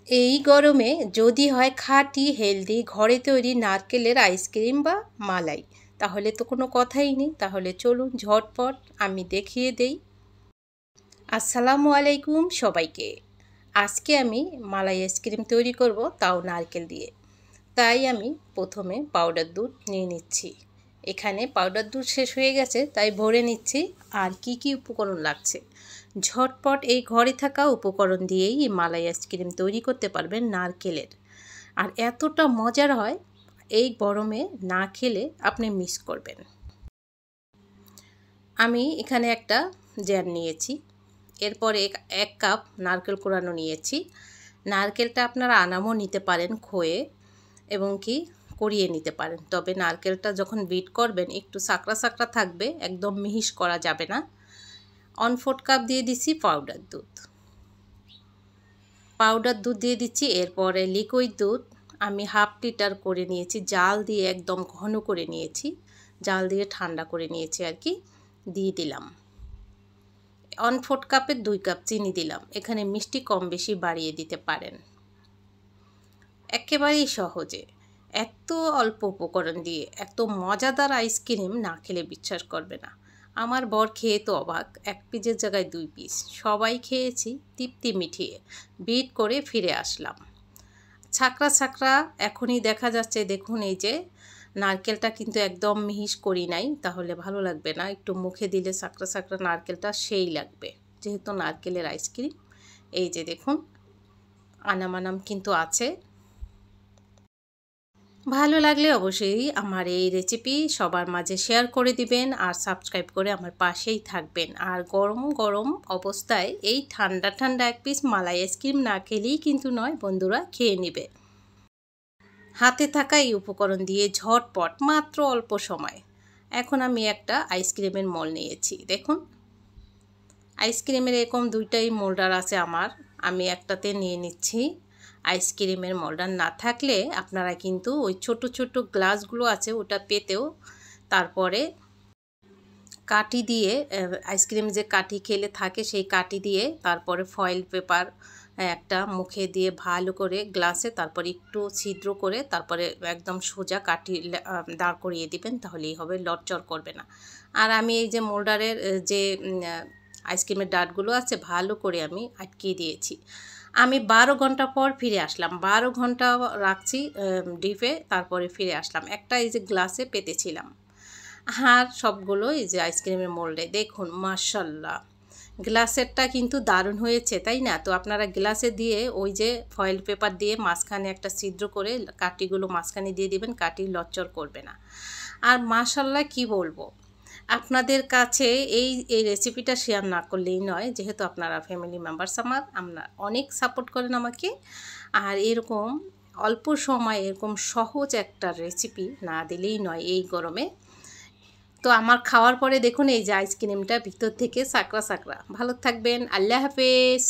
এই গরমে যদি হয় খাঁটি হেলদি ঘরে তৈরি নারকেলের আইসক্রিম বা মালাই, তাহলে তো কোনো কথাই নেই। তাহলে চলুন ঝটপট আমি দেখিয়ে দেই। আসসালামু আলাইকুম সবাইকে। আজকে আমি মালাই আইসক্রিম তৈরি করব, তাও নারকেল দিয়ে। তাই আমি প্রথমে পাউডার দুধ নিয়ে নিচ্ছি। এখানে পাউডার দুধ শেষ হয়ে গেছে, তাই ভরে নিচ্ছি। আর কি কি উপকরণ লাগছে, ঝটপট এই ঘরে থাকা উপকরণ দিয়েই মালাই আইসক্রিম তৈরি করতে পারবেন নারকেলের। আর এতটা মজার হয়, এই গরমে না খেলে আপনি মিস করবেন। আমি এখানে একটা জ্যার নিয়েছি, এরপরে 1 কাপ নারকেল কোড়ানো নিয়েছি। নারকেলটা আপনারা আনামও নিতে পারেন খয়ে, এবং কি করিয়ে নিতে পারেন। তবে নারকেলটা যখন বিট করবেন একটু সাকড়া সাকড়া থাকবে, একদম মিহিস করা যাবে না। 1/4 কাপ দিয়ে দিচ্ছি পাউডার দুধ দিয়ে দিচ্ছি। এরপরে লিকুইড দুধ আমি 1/2 লিটার করে নিয়েছি, জাল দিয়ে একদম ঘন করে নিয়েছি, জাল দিয়ে ঠান্ডা করে নিয়েছি আর কি, দিয়ে দিলাম। 1/4 কাপের 2 কাপ চিনি দিলাম। এখানে মিষ্টি কম বেশি বাড়িয়ে দিতে পারেন। একেবারেই সহজে এত অল্প উপকরণ দিয়ে এত মজাদার আইসক্রিম না খেলে বিশ্বাস করবে না। আমার বর খেয়ে তো অবাক, 1 পিসের জায়গায় 2 পিস। সবাই খেয়েছি তৃপ্তি মিটিয়ে। বিট করে ফিরে আসলাম। ছাকড়া ছাকড়া এখনই দেখা যাচ্ছে, দেখুন এই যে নারকেলটা কিন্তু একদম মিহিস করি নাই, তাহলে ভালো লাগবে না। একটু মুখে দিলে ছাকড়া ছাকড়া নারকেলটা সেই লাগবে, যেহেতু নারকেলের আইসক্রিম। এই যে দেখুন আনাম কিন্তু আছে। ভালো লাগলে অবশ্যই আমার এই রেসিপি সবার মাঝে শেয়ার করে দিবেন, আর সাবস্ক্রাইব করে আমার পাশেই থাকবেন। আর গরম গরম অবস্থায় এই ঠান্ডা ঠান্ডা 1 পিস মালাই আইসক্রিম না খেলেই কিন্তু নয়, বন্ধুরা খেয়ে নেবে। হাতে থাকা এই উপকরণ দিয়ে ঝটপট মাত্র অল্প সময়। এখন আমি একটা আইসক্রিমের মোল নিয়েছি, দেখুন আইসক্রিমের এরকম 2টাই মোল্ডার আছে আমার, আমি একটাতে নিয়ে নিচ্ছি। আইসক্রিমের মোল্ডার না থাকলে আপনারা কিন্তু ওই ছোট ছোট গ্লাসগুলো আছে ওটা পেতেও, তারপরে কাঠি দিয়ে, আইসক্রিম যে কাঠি খেলে থাকে সেই কাঠি দিয়ে, তারপরে ফয়েল পেপার একটা মুখে দিয়ে ভালো করে গ্লাসে, তারপরে একটু ছিদ্র করে, তারপরে একদম সোজা কাঠি দাঁড় করিয়ে দিবেন, তাহলেই হবে, লটচড় করবে না। আর আমি এই যে মোল্ডারের যে আইসক্রিমের ডাটগুলো আছে ভালো করে আমি আটকিয়ে দিয়েছি। আমি 12 ঘন্টা পর ফিরে আসলাম, 12 ঘন্টা রাখছি ডিপে, তারপরে ফিরে আসলাম। একটা এই যে গ্লাসে পেতেছিলাম, আর সবগুলো এই যে আইসক্রিমের মোল্ডে দেখুন, মাশাল্লাহ গ্লাসেরটা কিন্তু দারুণ হয়েছে, তাই না? তো আপনারা গ্লাসে দিয়ে ওই যে ফয়েল পেপার দিয়ে মাঝখানে একটা ছিদ্র করে কাঠিগুলো মাঝখানে দিয়ে দিবেন, কাঠি লচ্চড় করবে না। আর মাশাল্লাহ কি বলবো, আপনাদের কাছে এই রেসিপিটা শেয়ার না করলেই নয়, যেহেতু আপনারা ফ্যামিলি মেম্বার্স আমরা অনেক সাপোর্ট করেন আমাকে। আর এরকম অল্প সময় এরকম সহজ একটা রেসিপি না দিলেই নয় এই গরমে। তো আমার খাওয়ার পরে দেখুন এই যে আইসক্রিমটা ভিতর থেকে সাকরা সাকরা। ভালো থাকবেন, আল্লাহ হাফেজ।